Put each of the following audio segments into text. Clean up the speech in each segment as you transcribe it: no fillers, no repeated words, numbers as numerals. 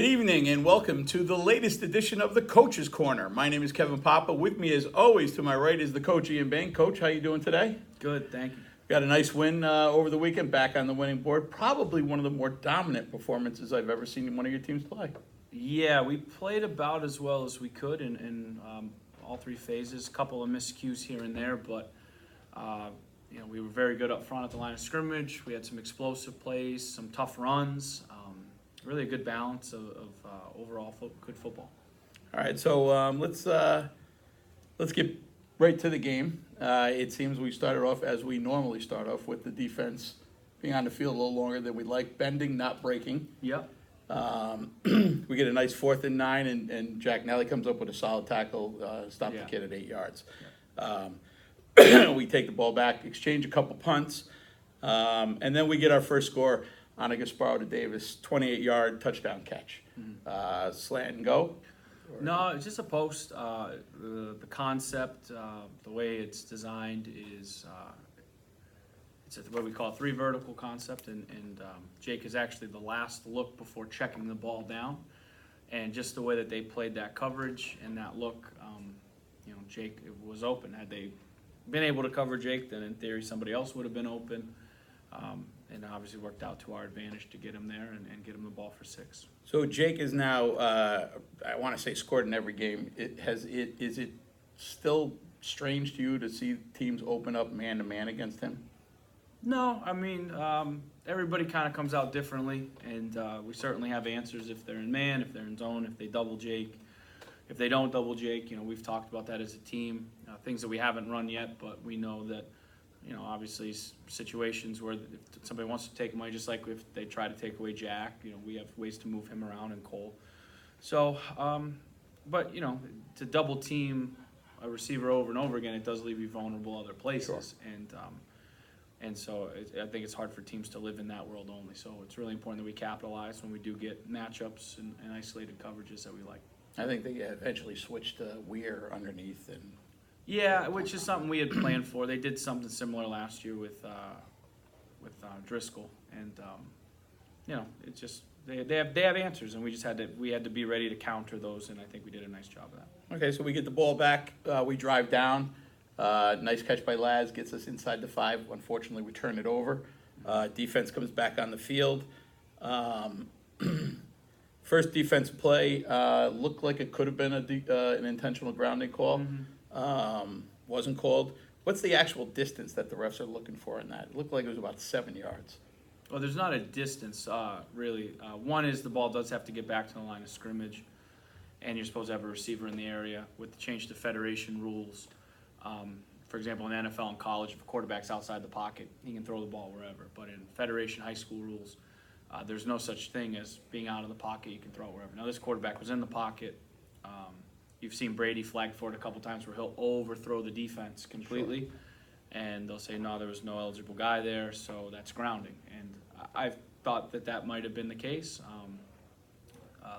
Good evening and welcome to the latest edition of the Coach's Corner. My name is Kevin Papa. With me, as always, to my right is the coach Ian Bain. Coach, how you doing today? Good, thank you. Got a nice win over the weekend, back on the winning board. Probably one of the more dominant performances I've ever seen one of your teams play. Yeah, we played about as well as we could in all three phases. A couple of miscues here and there, but we were very good up front at the line of scrimmage. We had some explosive plays, some tough runs. Really a good balance of overall good football. All right, so let's get right to the game. It seems we started off as we normally start off, with the defense being on the field a little longer than we'd like, bending, not breaking. Yep. We get a nice 4th and 9, and Jack Nelly comes up with a solid tackle, stop the kid at 8 yards. We take the ball back, exchange a couple punts, and then we get our first score on a Gasparo to Davis 28-yard touchdown catch. Slant and go? No, it's just a post. The concept, the way it's designed is it's what we call a 3 vertical concept, and Jake is actually the last look before checking the ball down. And just the way that they played that coverage and that look, Jake was open. Had they been able to cover Jake, then in theory somebody else would have been open. And obviously worked out to our advantage to get him there and get him the ball for 6. So Jake is now, I want to say, scored in every game. Is it still strange to you to see teams open up man-to-man against him? No, I mean, everybody kind of comes out differently, and we certainly have answers if they're in man, if they're in zone, if they double Jake. If they don't double Jake, we've talked about that as a team. Things that we haven't run yet, but we know that, obviously situations where if somebody wants to take him away, just like if they try to take away Jack, we have ways to move him around, and Cole. So, but, to double team a receiver over and over again, it does leave you vulnerable other places. Sure. And so I think it's hard for teams to live in that world only. So it's really important that we capitalize when we do get matchups and isolated coverages that we like. I think they eventually switched to Weir underneath. Yeah, which is something we had planned for. They did something similar last year with Driscoll, and it's just they have answers, and we had to be ready to counter those, and I think we did a nice job of that. Okay, so we get the ball back, we drive down. Nice catch by Laz, gets us inside the 5. Unfortunately, we turn it over. Defense comes back on the field. First defense play looked like it could have been an intentional grounding call. Mm-hmm. Wasn't called. What's the actual distance that the refs are looking for in that? It looked like it was about 7 yards. Well, there's not a distance, really. One is the ball does have to get back to the line of scrimmage, and you're supposed to have a receiver in the area. With the change to Federation rules, for example, in NFL and college, if a quarterback's outside the pocket, he can throw the ball wherever. But in Federation high school rules, there's no such thing as being out of the pocket. You can throw it wherever. Now, this quarterback was in the pocket. You've seen Brady flagged for it a couple times where he'll overthrow the defense completely. Sure. And they'll say, no, there was no eligible guy there, so that's grounding. And I've thought that might have been the case.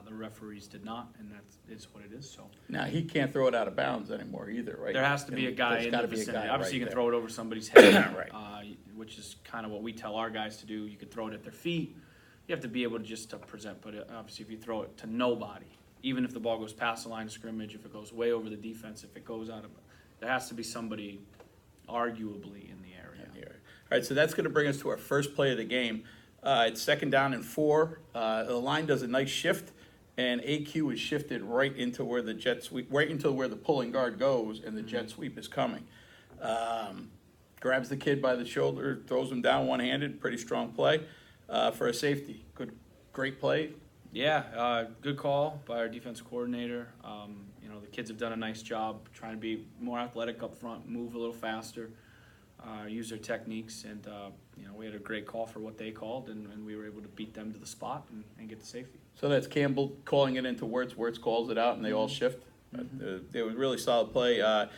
The referees did not, and that is what it is. So now he can't throw it out of bounds anymore either, right? There has to be a guy in the vicinity. Obviously, you can throw it over somebody's head, right. Which is kind of what we tell our guys to do. You can throw it at their feet. You have to be able to just present, but obviously if you throw it to nobody, even if the ball goes past the line of scrimmage, if it goes way over the defense, if it goes out of, there has to be somebody arguably in the area. All right, so that's going to bring us to our first play of the game. It's 2nd down and 4. The line does a nice shift, and AQ is shifted right into where the jet sweep, right into where the pulling guard goes, and the jet sweep is coming. Grabs the kid by the shoulder, throws him down one-handed. Pretty strong play for a safety. Great play. Yeah, good call by our defense coordinator. The kids have done a nice job trying to be more athletic up front, move a little faster, use their techniques, and we had a great call for what they called, and we were able to beat them to the spot and get the safety. So that's Campbell calling it into Wirtz. Wirtz calls it out, and they all shift. Mm-hmm. It was a really solid play. A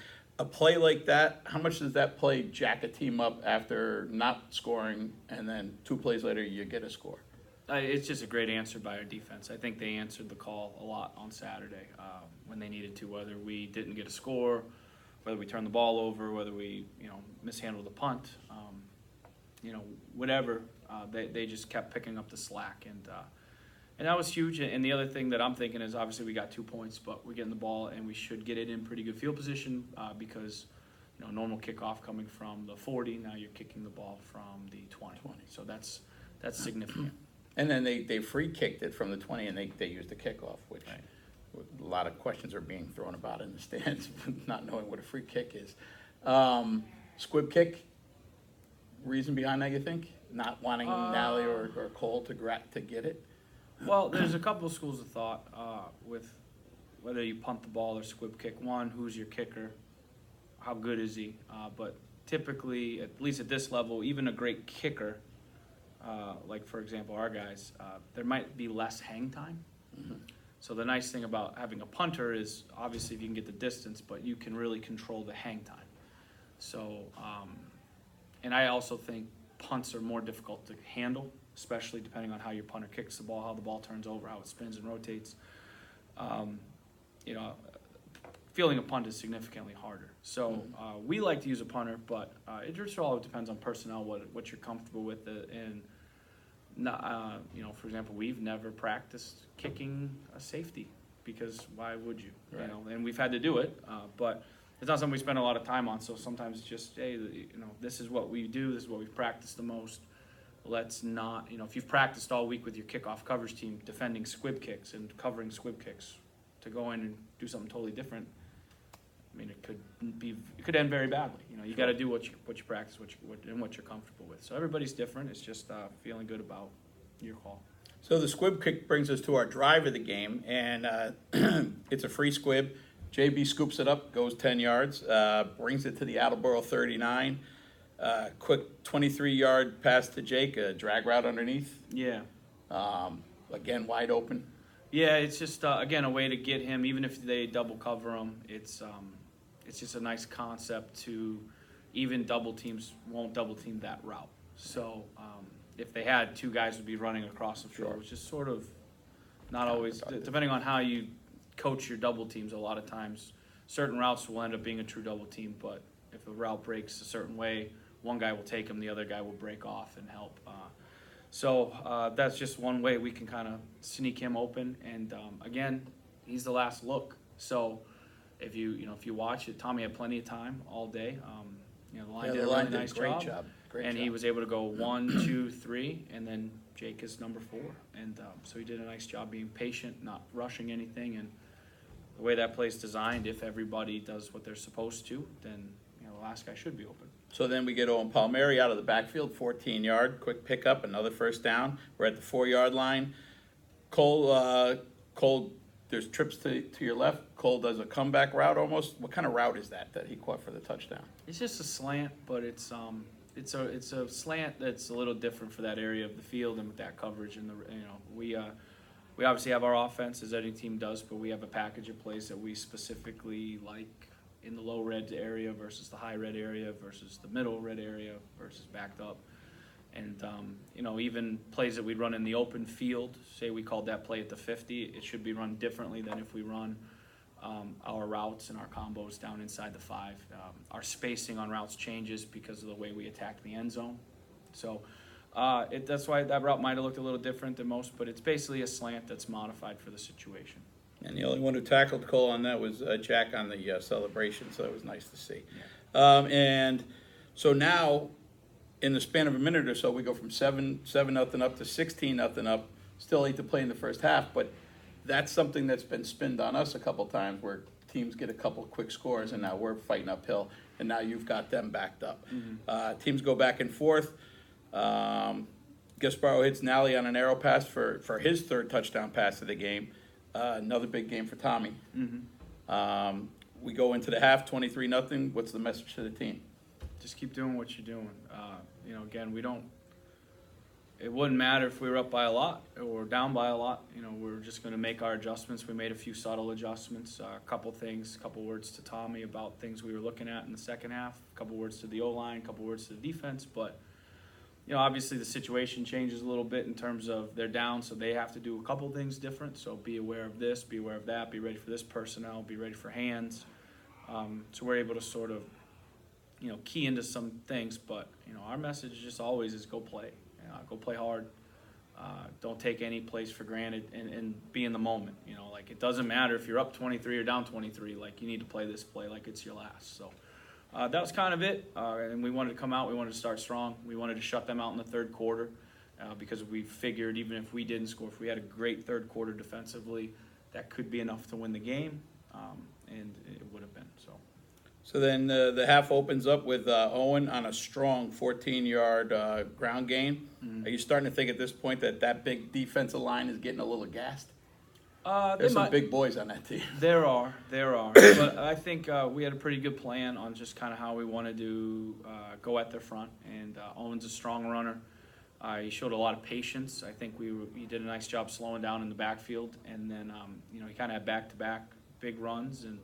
play like that, how much does that play jack a team up after not scoring, and then 2 plays later you get a score? It's just a great answer by our defense. I think they answered the call a lot on Saturday when they needed to, whether we didn't get a score, whether we turned the ball over, whether we mishandled the punt, whatever. They just kept picking up the slack, and And that was huge. And the other thing that I'm thinking is obviously we got 2 points, but we're getting the ball and we should get it in pretty good field position because, normal kickoff coming from the 40, now you're kicking the ball from the 20. So that's significant. And then they free kicked it from the 20 and they used the kickoff, which Right. a lot of questions are being thrown about in the stands, not knowing what a free kick is. Squib kick, reason behind that, you think? Not wanting Nally or Cole to get it? Well, there's a couple of schools of thought with whether you punt the ball or squib kick. One, who's your kicker? How good is he? But typically, at least at this level, even a great kicker, like for example our guys, there might be less hang time. Mm-hmm. So the nice thing about having a punter is obviously if you can get the distance, but you can really control the hang time. So, and I also think punts are more difficult to handle, especially depending on how your punter kicks the ball, how the ball turns over, how it spins and rotates. Fielding a punt is significantly harder. So we like to use a punter, but it just all depends on personnel, what you're comfortable with, and not, for example, we've never practiced kicking a safety because why would you? Right. And we've had to do it, but it's not something we spend a lot of time on. So sometimes it's just, hey, this is what we do. This is what we've practiced the most. Let's not, if you've practiced all week with your kickoff coverage team defending squib kicks and covering squib kicks, to go in and do something totally different, I mean, it could end very badly. You got to do what you practice, and what you're comfortable with. So everybody's different. It's just feeling good about your call. So the squib kick brings us to our drive of the game, and it's a free squib. JB scoops it up, goes 10 yards, brings it to the Attleboro 39. Quick 23-yard pass to Jake, a drag route underneath. Yeah. Again, wide open. Yeah, it's just again a way to get him. Even if they double cover him, it's just a nice concept to even double teams won't double team that route. So if they had, two guys would be running across the field, which is sort of not always, depending on how you coach your double teams. A lot of times, certain routes will end up being a true double team, but if a route breaks a certain way, one guy will take him, the other guy will break off and help. So that's just one way we can kind of sneak him open. And again, he's the last look. So if you watch it, Tommy had plenty of time all day. The line did a really nice job. And he was able to go 1, 2, 3, and then Jake is number 4. And so he did a nice job being patient, not rushing anything. And the way that play's designed, if everybody does what they're supposed to, then the last guy should be open. So then we get Owen Palmieri out of the backfield, 14-yard, quick pickup, another first down. We're at the 4-yard line. Cole, there's trips to your left. Cole does a comeback route almost. What kind of route is that he caught for the touchdown? It's just a slant, but it's a slant that's a little different for that area of the field and with that coverage. And we obviously have our offense, as any team does, but we have a package of plays that we specifically like in the low red area versus the high red area versus the middle red area versus backed up. And, even plays that we run in the open field, say we called that play at the 50, it should be run differently than if we run our routes and our combos down inside the 5. Our spacing on routes changes because of the way we attack the end zone. So that's why that route might have looked a little different than most, but it's basically a slant that's modified for the situation. And the only one who tackled Cole on that was Jack on the celebration, so it was nice to see. Yeah. And so now, in the span of a minute or so, we go from 7-0 up to 16-0 up. Still 8 to play in the first half, but that's something that's been spinned on us a couple times where teams get a couple quick scores, and now we're fighting uphill, and now you've got them backed up. Mm-hmm. Teams go back and forth. Gasparo hits Nally on an arrow pass for his third touchdown pass of the game. Another big game for Tommy. Mm-hmm. We go into the half, 23-0. What's the message to the team? Just keep doing what you're doing. Again, it wouldn't matter if we were up by a lot or down by a lot. We're just going to make our adjustments. We made a few subtle adjustments, a couple words to Tommy about things we were looking at in the second half, a couple words to the O-line, a couple words to the defense, but obviously the situation changes a little bit in terms of they're down, so they have to do a couple things different. So be aware of this, be aware of that, be ready for this personnel, be ready for hands. So we're able to sort of, key into some things. But, our message just always is go play. Go play hard. Don't take any place for granted and be in the moment. You know, like it doesn't matter if you're up 23 or down 23. Like you need to play this play like it's your last. So that was kind of it. And we wanted to come out. We wanted to start strong. We wanted to shut them out in the third quarter because we figured even if we didn't score, if we had a great third quarter defensively, that could be enough to win the game. And it would have been. So then the half opens up with Owen on a strong 14-yard ground gain. Are you starting to think at this point that big defensive line is getting a little gassed? There's some big boys on that team. There are. But I think we had a pretty good plan on just kind of how we wanted to go at their front. And Owen's a strong runner. He showed a lot of patience. I think he did a nice job slowing down in the backfield. And then, he kind of had back-to-back big runs and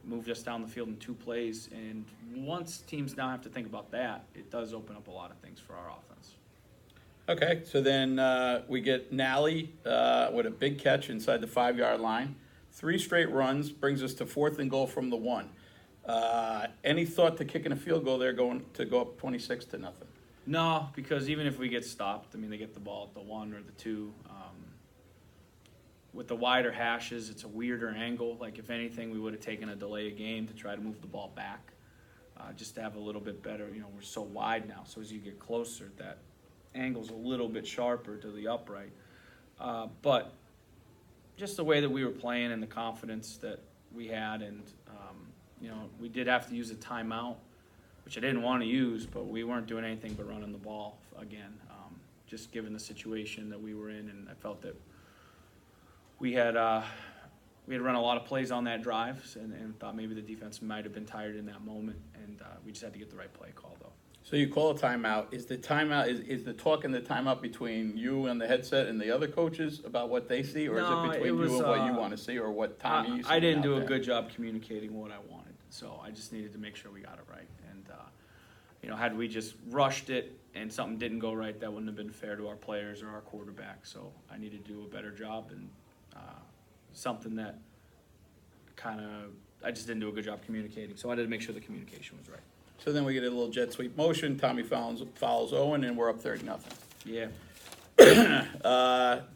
moved us down the field in 2 plays. And once teams now have to think about that, it does open up a lot of things for our offense. Okay, so then we get Nally with a big catch inside the 5-yard line. 3 straight runs brings us to 4th and goal from the 1. Any thought to kicking a field goal there going to go up 26-0? No, because even if we get stopped, I mean, they get the ball at the 1 or the 2. With the wider hashes, it's a weirder angle. Like, if anything, we would have taken a delay of game to try to move the ball back, just to have a little bit better. You know, we're so wide now, so as you get closer, that angle's a little bit sharper to the upright. But just the way that we were playing and the confidence that we had, and, we did have to use a timeout, which I didn't want to use, but we weren't doing anything but running the ball again, just given the situation that we were in, and I felt that we had run a lot of plays on that drive, and thought maybe the defense might have been tired in that moment, and we just had to get the right play call, though. So you call a timeout. Is the timeout is the talk in the timeout between you and the headset and the other coaches about what they see, or No, is it between it was, you and what you want to see, or what Tommy? I didn't do a good job communicating what I wanted, so I just needed to make sure we got it right. And had we just rushed it and something didn't go right, that wouldn't have been fair to our players or our quarterback. So I needed to do a better job, and something that I just didn't do a good job communicating. So I had to make sure the communication was right. So then we get a little jet sweep motion. Tommy follows Owen, and we're up 30-0. Yeah.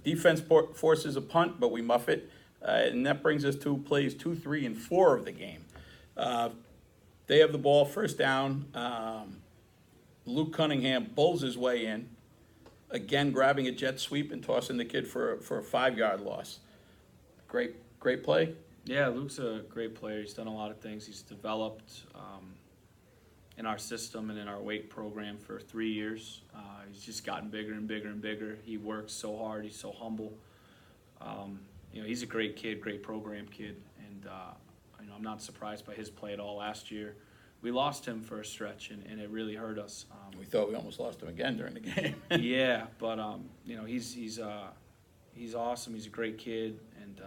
Defense forces a punt, but we muff it. And that brings us to plays 2, 3, and 4 of the game. They have the ball, first down. Luke Cunningham bowls his way in, again grabbing a jet sweep and tossing the kid for a 5-yard loss. Great play. Yeah, Luke's a great player. He's done a lot of things. He's developed in our system and in our weight program for 3 years. He's just gotten bigger and bigger and bigger. He works so hard. He's so humble. He's a great kid, great program kid, and I'm not surprised by his play at all. Last year, we lost him for a stretch, and it really hurt us. We thought we almost lost him again during the game. Yeah, but he's awesome. He's a great kid, and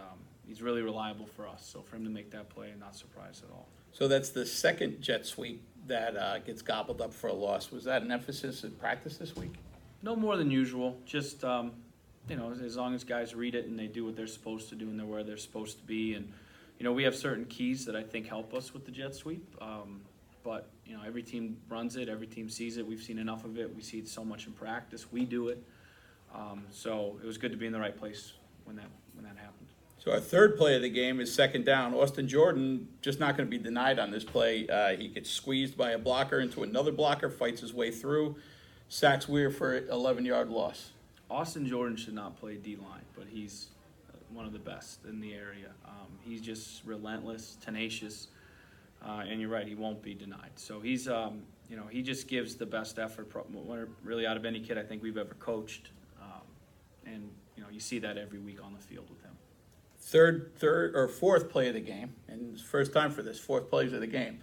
he's really reliable for us. So for him to make that play, I'm not surprised at all. So that's the second jet sweep that gets gobbled up for a loss. Was that an emphasis in practice this week? No more than usual. Just as long as guys read it and they do what they're supposed to do and they're where they're supposed to be, and we have certain keys that I think help us with the jet sweep. But every team runs it, every team sees it. We've seen enough of it. We see it so much in practice. We do it. So it was good to be in the right place when that happened. So our third play of the game is second down. Austin Jordan just not going to be denied on this play. He gets squeezed by a blocker into another blocker, fights his way through, sacks Weir for an 11-yard loss. Austin Jordan should not play D-line, but he's one of the best in the area. He's just relentless, tenacious, and you're right, he won't be denied. So he's, he just gives the best effort really out of any kid I think we've ever coached. And you see that every week on the field with him. Fourth play of the game, and it's first time for this, fourth plays of the game.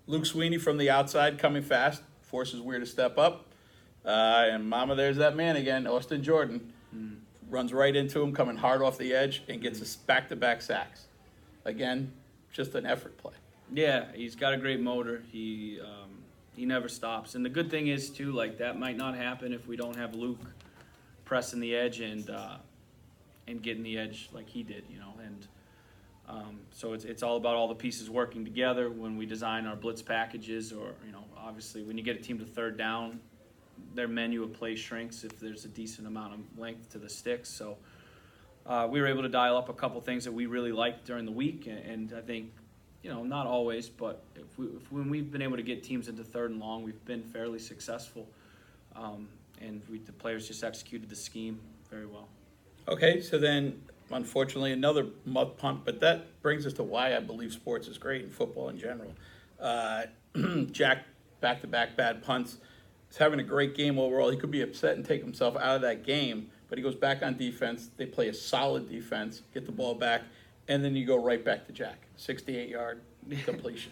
Luke Sweeney from the outside coming fast, forces Weir to step up. And mama, there's that man again, Austin Jordan. Runs right into him, coming hard off the edge, and gets us back-to-back sacks. Again, just an effort play. Yeah, he's got a great motor. He never stops. And the good thing is, too, like that might not happen if we don't have Luke pressing the edge and getting the edge like he did, And so it's all about all the pieces working together when we design our blitz packages, or obviously when you get a team to third down, their menu of play shrinks if there's a decent amount of length to the sticks. So we were able to dial up a couple things that we really liked during the week, and I think, not always, but when we've been able to get teams into third and long, we've been fairly successful, and the players just executed the scheme very well. Okay, so then, unfortunately, another muff punt, but that brings us to why I believe sports is great and football in general. Jack, back-to-back bad punts. He's having a great game overall. He could be upset and take himself out of that game, but he goes back on defense. They play a solid defense, get the ball back, and then you go right back to Jack. 68-yard completion.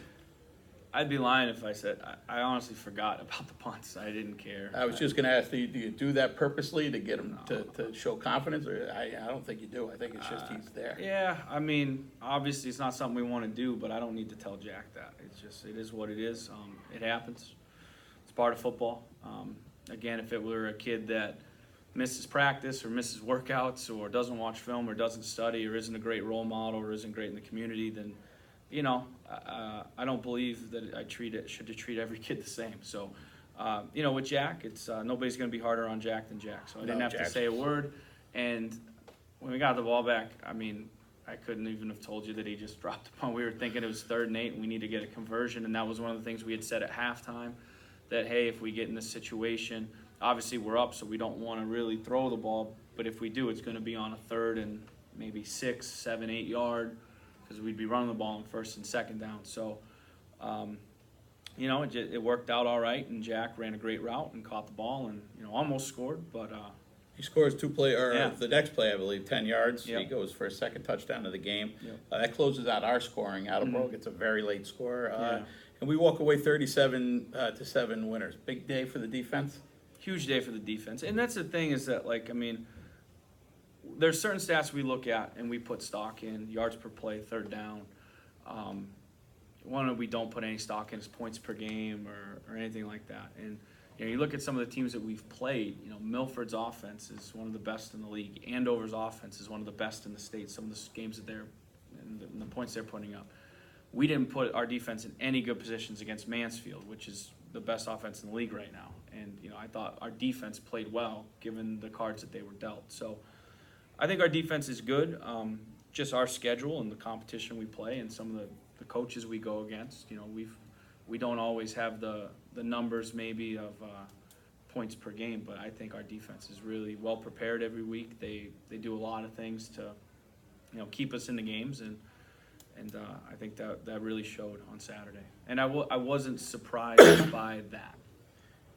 I'd be lying if I said I honestly forgot about the punts. I didn't care. I was just going to ask, do you do that purposely to get him to show confidence? Or I don't think you do. I think it's just he's there. Yeah, I mean, obviously it's not something we want to do, but I don't need to tell Jack that. It is what it is. It happens. It's part of football. Again, if it were a kid that misses practice or misses workouts or doesn't watch film or doesn't study or isn't a great role model or isn't great in the community, then I don't believe that should treat every kid the same. So, with Jack, it's nobody's going to be harder on Jack than Jack. So I didn't have to say a word. And when we got the ball back, I mean, I couldn't even have told you that he just dropped the punt. We were thinking it was 3rd and 8 and we need to get a conversion. And that was one of the things we had said at halftime, that, hey, if we get in this situation, obviously we're up, so we don't want to really throw the ball. But if we do, it's going to be on a 3rd and maybe 6, 7, 8 yard, because we'd be running the ball on 1st and 2nd down. So, it worked out all right, and Jack ran a great route and caught the ball and, almost scored. But he scores the next play, I believe, 10 yards. Yep. He goes for a second touchdown of the game. Yep. That closes out our scoring. Attleboro gets a very late score. Yeah. And we walk away 37-7 winners. Big day for the defense. Huge day for the defense. And that's the thing is that, there's certain stats we look at and we put stock in: yards per play, 3rd down. One that we don't put any stock in is points per game or anything like that. And you look at some of the teams that we've played. Milford's offense is one of the best in the league. Andover's offense is one of the best in the state. Some of the games that they're and the points they're putting up. We didn't put our defense in any good positions against Mansfield, which is the best offense in the league right now. And I thought our defense played well given the cards that they were dealt. So I think our defense is good. Just our schedule and the competition we play and some of the coaches we go against. We don't always have the numbers maybe of points per game, but I think our defense is really well prepared every week. They do a lot of things to keep us in the games, and I think that really showed on Saturday. And I wasn't surprised by that.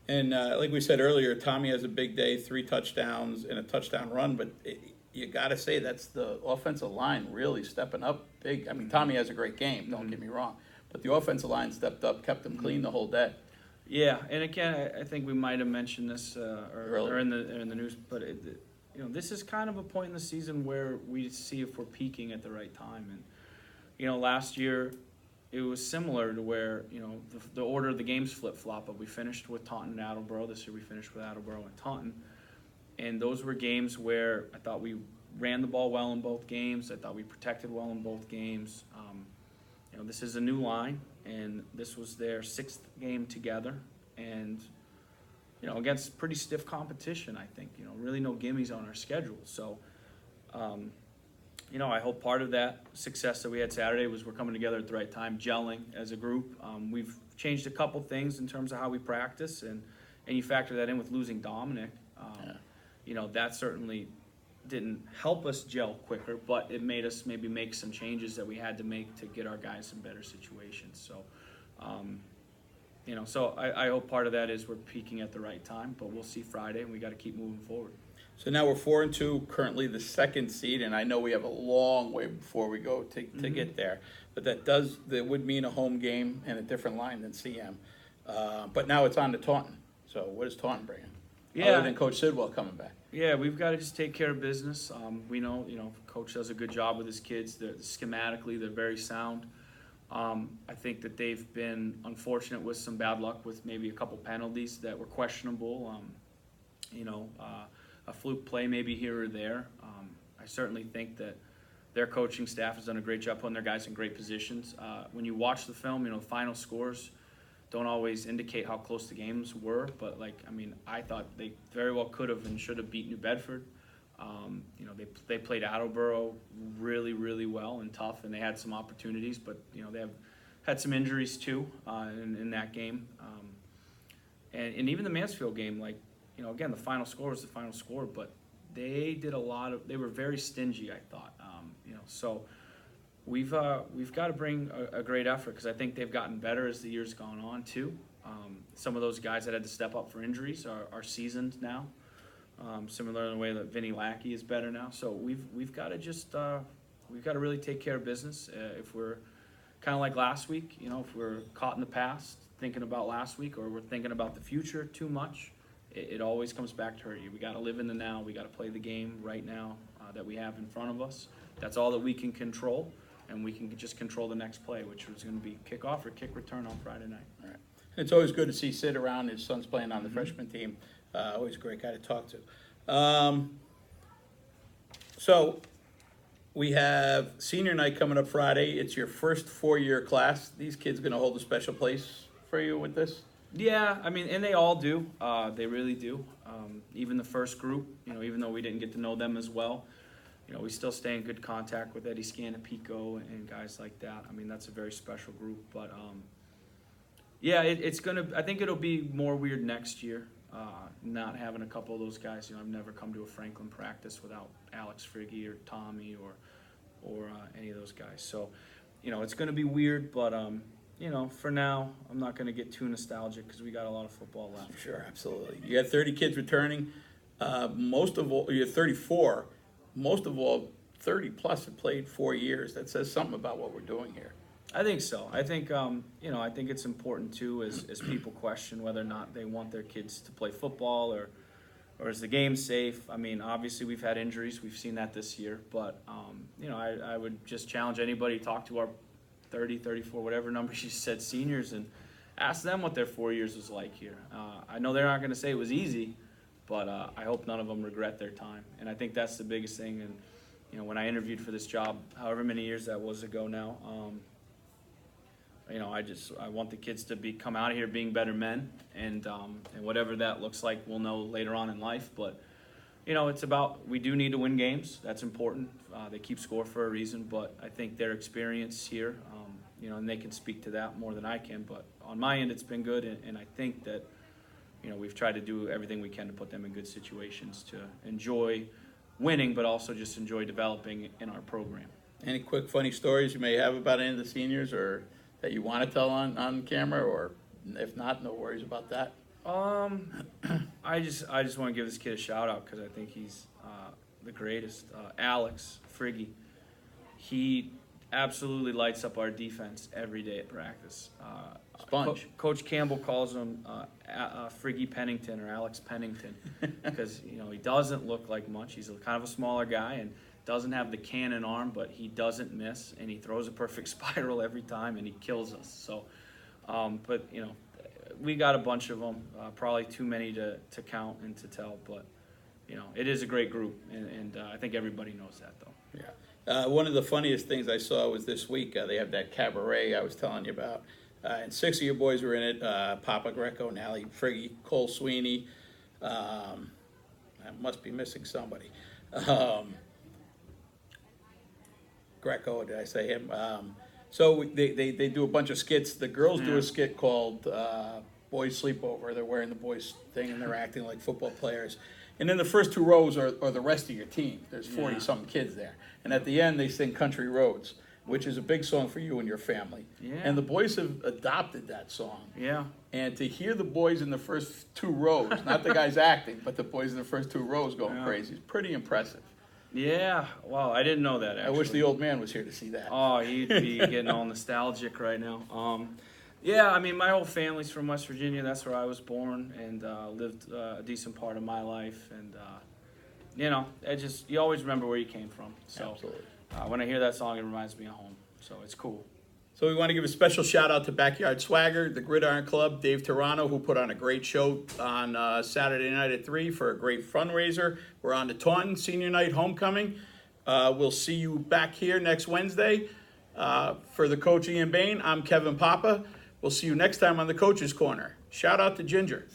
And like we said earlier, Tommy has a big day, 3 touchdowns and a touchdown run, but you got to say that's the offensive line really stepping up big. I mean, Tommy has a great game, don't get me wrong, but the offensive line stepped up, kept them clean the whole day. Yeah, and again, I think we might have mentioned this or in the news, but this is kind of a point in the season where we see if we're peaking at the right time. And last year it was similar to where the order of the games flip-flop, but we finished with Taunton and Attleboro. This year we finished with Attleboro and Taunton. And those were games where I thought we ran the ball well in both games. I thought we protected well in both games. This is a new line, and this was their 6th game together. And, against pretty stiff competition, I think. Really no gimmies on our schedule. So, I hope part of that success that we had Saturday was we're coming together at the right time, gelling as a group. We've changed a couple things in terms of how we practice, and you factor that in with losing Dominic. That certainly didn't help us gel quicker, but it made us maybe make some changes that we had to make to get our guys in better situations. So, so I hope part of that is we're peaking at the right time, but we'll see Friday, and we got to keep moving forward. So now we're 4-2, currently the 2nd seed, and I know we have a long way before we go to get there, but that would mean a home game and a different line than CM. But now it's on to Taunton. So what does Taunton bring in? Other than Coach Sidwell coming back. Yeah, we've got to just take care of business. We know, Coach does a good job with his kids. Schematically, they're very sound. I think that they've been unfortunate with some bad luck with maybe a couple penalties that were questionable. A fluke play maybe here or there. I certainly think that their coaching staff has done a great job putting their guys in great positions. When you watch the film, final scores, don't always indicate how close the games were, but I thought they very well could have and should have beat New Bedford. They played Attleboro really, really well and tough, and they had some opportunities, but they have had some injuries too in that game. And even the Mansfield game, again, the final score was the final score, but they did they were very stingy, I thought. So we've got to bring a great effort, because I think they've gotten better as the year's gone on too. Some of those guys that had to step up for injuries are seasoned now. Similar in the way that Vinny Lackey is better now. So we've got to really take care of business. If we're kind of like last week, if we're caught in the past thinking about last week, or we're thinking about the future too much, it always comes back to hurt you. We got to live in the now. We got to play the game right now that we have in front of us. That's all that we can control, and we can just control the next play, which was going to be kickoff or kick return on Friday night. All right. It's always good to see Sid around. His son's playing on the freshman team. Always a great guy to talk to. So we have senior night coming up Friday. It's your first 4-year class. These kids going to hold a special place for you with this? Yeah, and they all do. They really do. Even the first group, even though we didn't get to know them as well, we still stay in good contact with Eddie Scanapico and guys like that. That's a very special group. But yeah, I think it'll be more weird next year. Not having a couple of those guys. I've never come to a Franklin practice without Alex Friggy or Tommy or any of those guys. So, it's going to be weird, but for now, I'm not going to get too nostalgic, because we got a lot of football left. Sure, absolutely. You had 30 kids returning. Most of all, you had 34. Most of all, 30 plus have played 4 years. That says something about what we're doing here. I think so. I think I think it's important too, as people question whether or not they want their kids to play football, or is the game safe. Obviously we've had injuries. We've seen that this year. But I would just challenge anybody to talk to our 30, 34, whatever number she said, seniors, and ask them what their 4 years was like here. I know they're not going to say it was easy, but I hope none of them regret their time. And I think that's the biggest thing. And when I interviewed for this job, however many years that was ago now, I want the kids to come out of here being better men, and whatever that looks like, we'll know later on in life. But it's about, we do need to win games. That's important. They keep score for a reason, but I think their experience here, and they can speak to that more than I can. But on my end, it's been good, and I think that we've tried to do everything we can to put them in good situations to enjoy winning, but also just enjoy developing in our program. Any quick funny stories you may have about any of the seniors, or that you want to tell on camera, or if not, no worries about that? I just want to give this kid a shout out, because I think he's the greatest. Alex Friggy, he absolutely lights up our defense every day at practice. Sponge. Coach Campbell calls him Friggy Pennington, or Alex Pennington, because he doesn't look like much. He's kind of a smaller guy and doesn't have the cannon arm, but he doesn't miss, and he throws a perfect spiral every time, and he kills us. So, but we got a bunch of them, probably too many to count and to tell, but it is a great group, and I think everybody knows that, though. Yeah. One of the funniest things I saw was this week. They have that cabaret I was telling you about, and 6 of your boys were in it. Papa Greco, Nally Friggy, Cole Sweeney. I must be missing somebody. Greco, did I say him? So they do a bunch of skits. The girls do a skit called Boys Sleepover. They're wearing the boys thing, and they're acting like football players. And then the first 2 rows are the rest of your team. There's 40-something kids there. And at the end, they sing Country Roads, which is a big song for you and your family. Yeah. And the boys have adopted that song. Yeah. And to hear the boys in the first 2 rows, not the guys acting, but the boys in the first 2 rows going crazy, is pretty impressive. Yeah, wow, I didn't know that, actually. I wish the old man was here to see that. Oh, he'd be getting all nostalgic right now. Yeah, my whole family's from West Virginia. That's where I was born, and lived a decent part of my life. And, you always remember where you came from. So Absolutely. When I hear that song, it reminds me of home. So it's cool. So we want to give a special shout out to Backyard Swagger, the Gridiron Club, Dave Toronto, who put on a great show on Saturday night at 3 for a great fundraiser. We're on to Taunton Senior Night Homecoming. We'll see you back here next Wednesday. For the coach Ian Bain, I'm Kevin Papa. We'll see you next time on the Coach's Corner. Shout out to Ginger.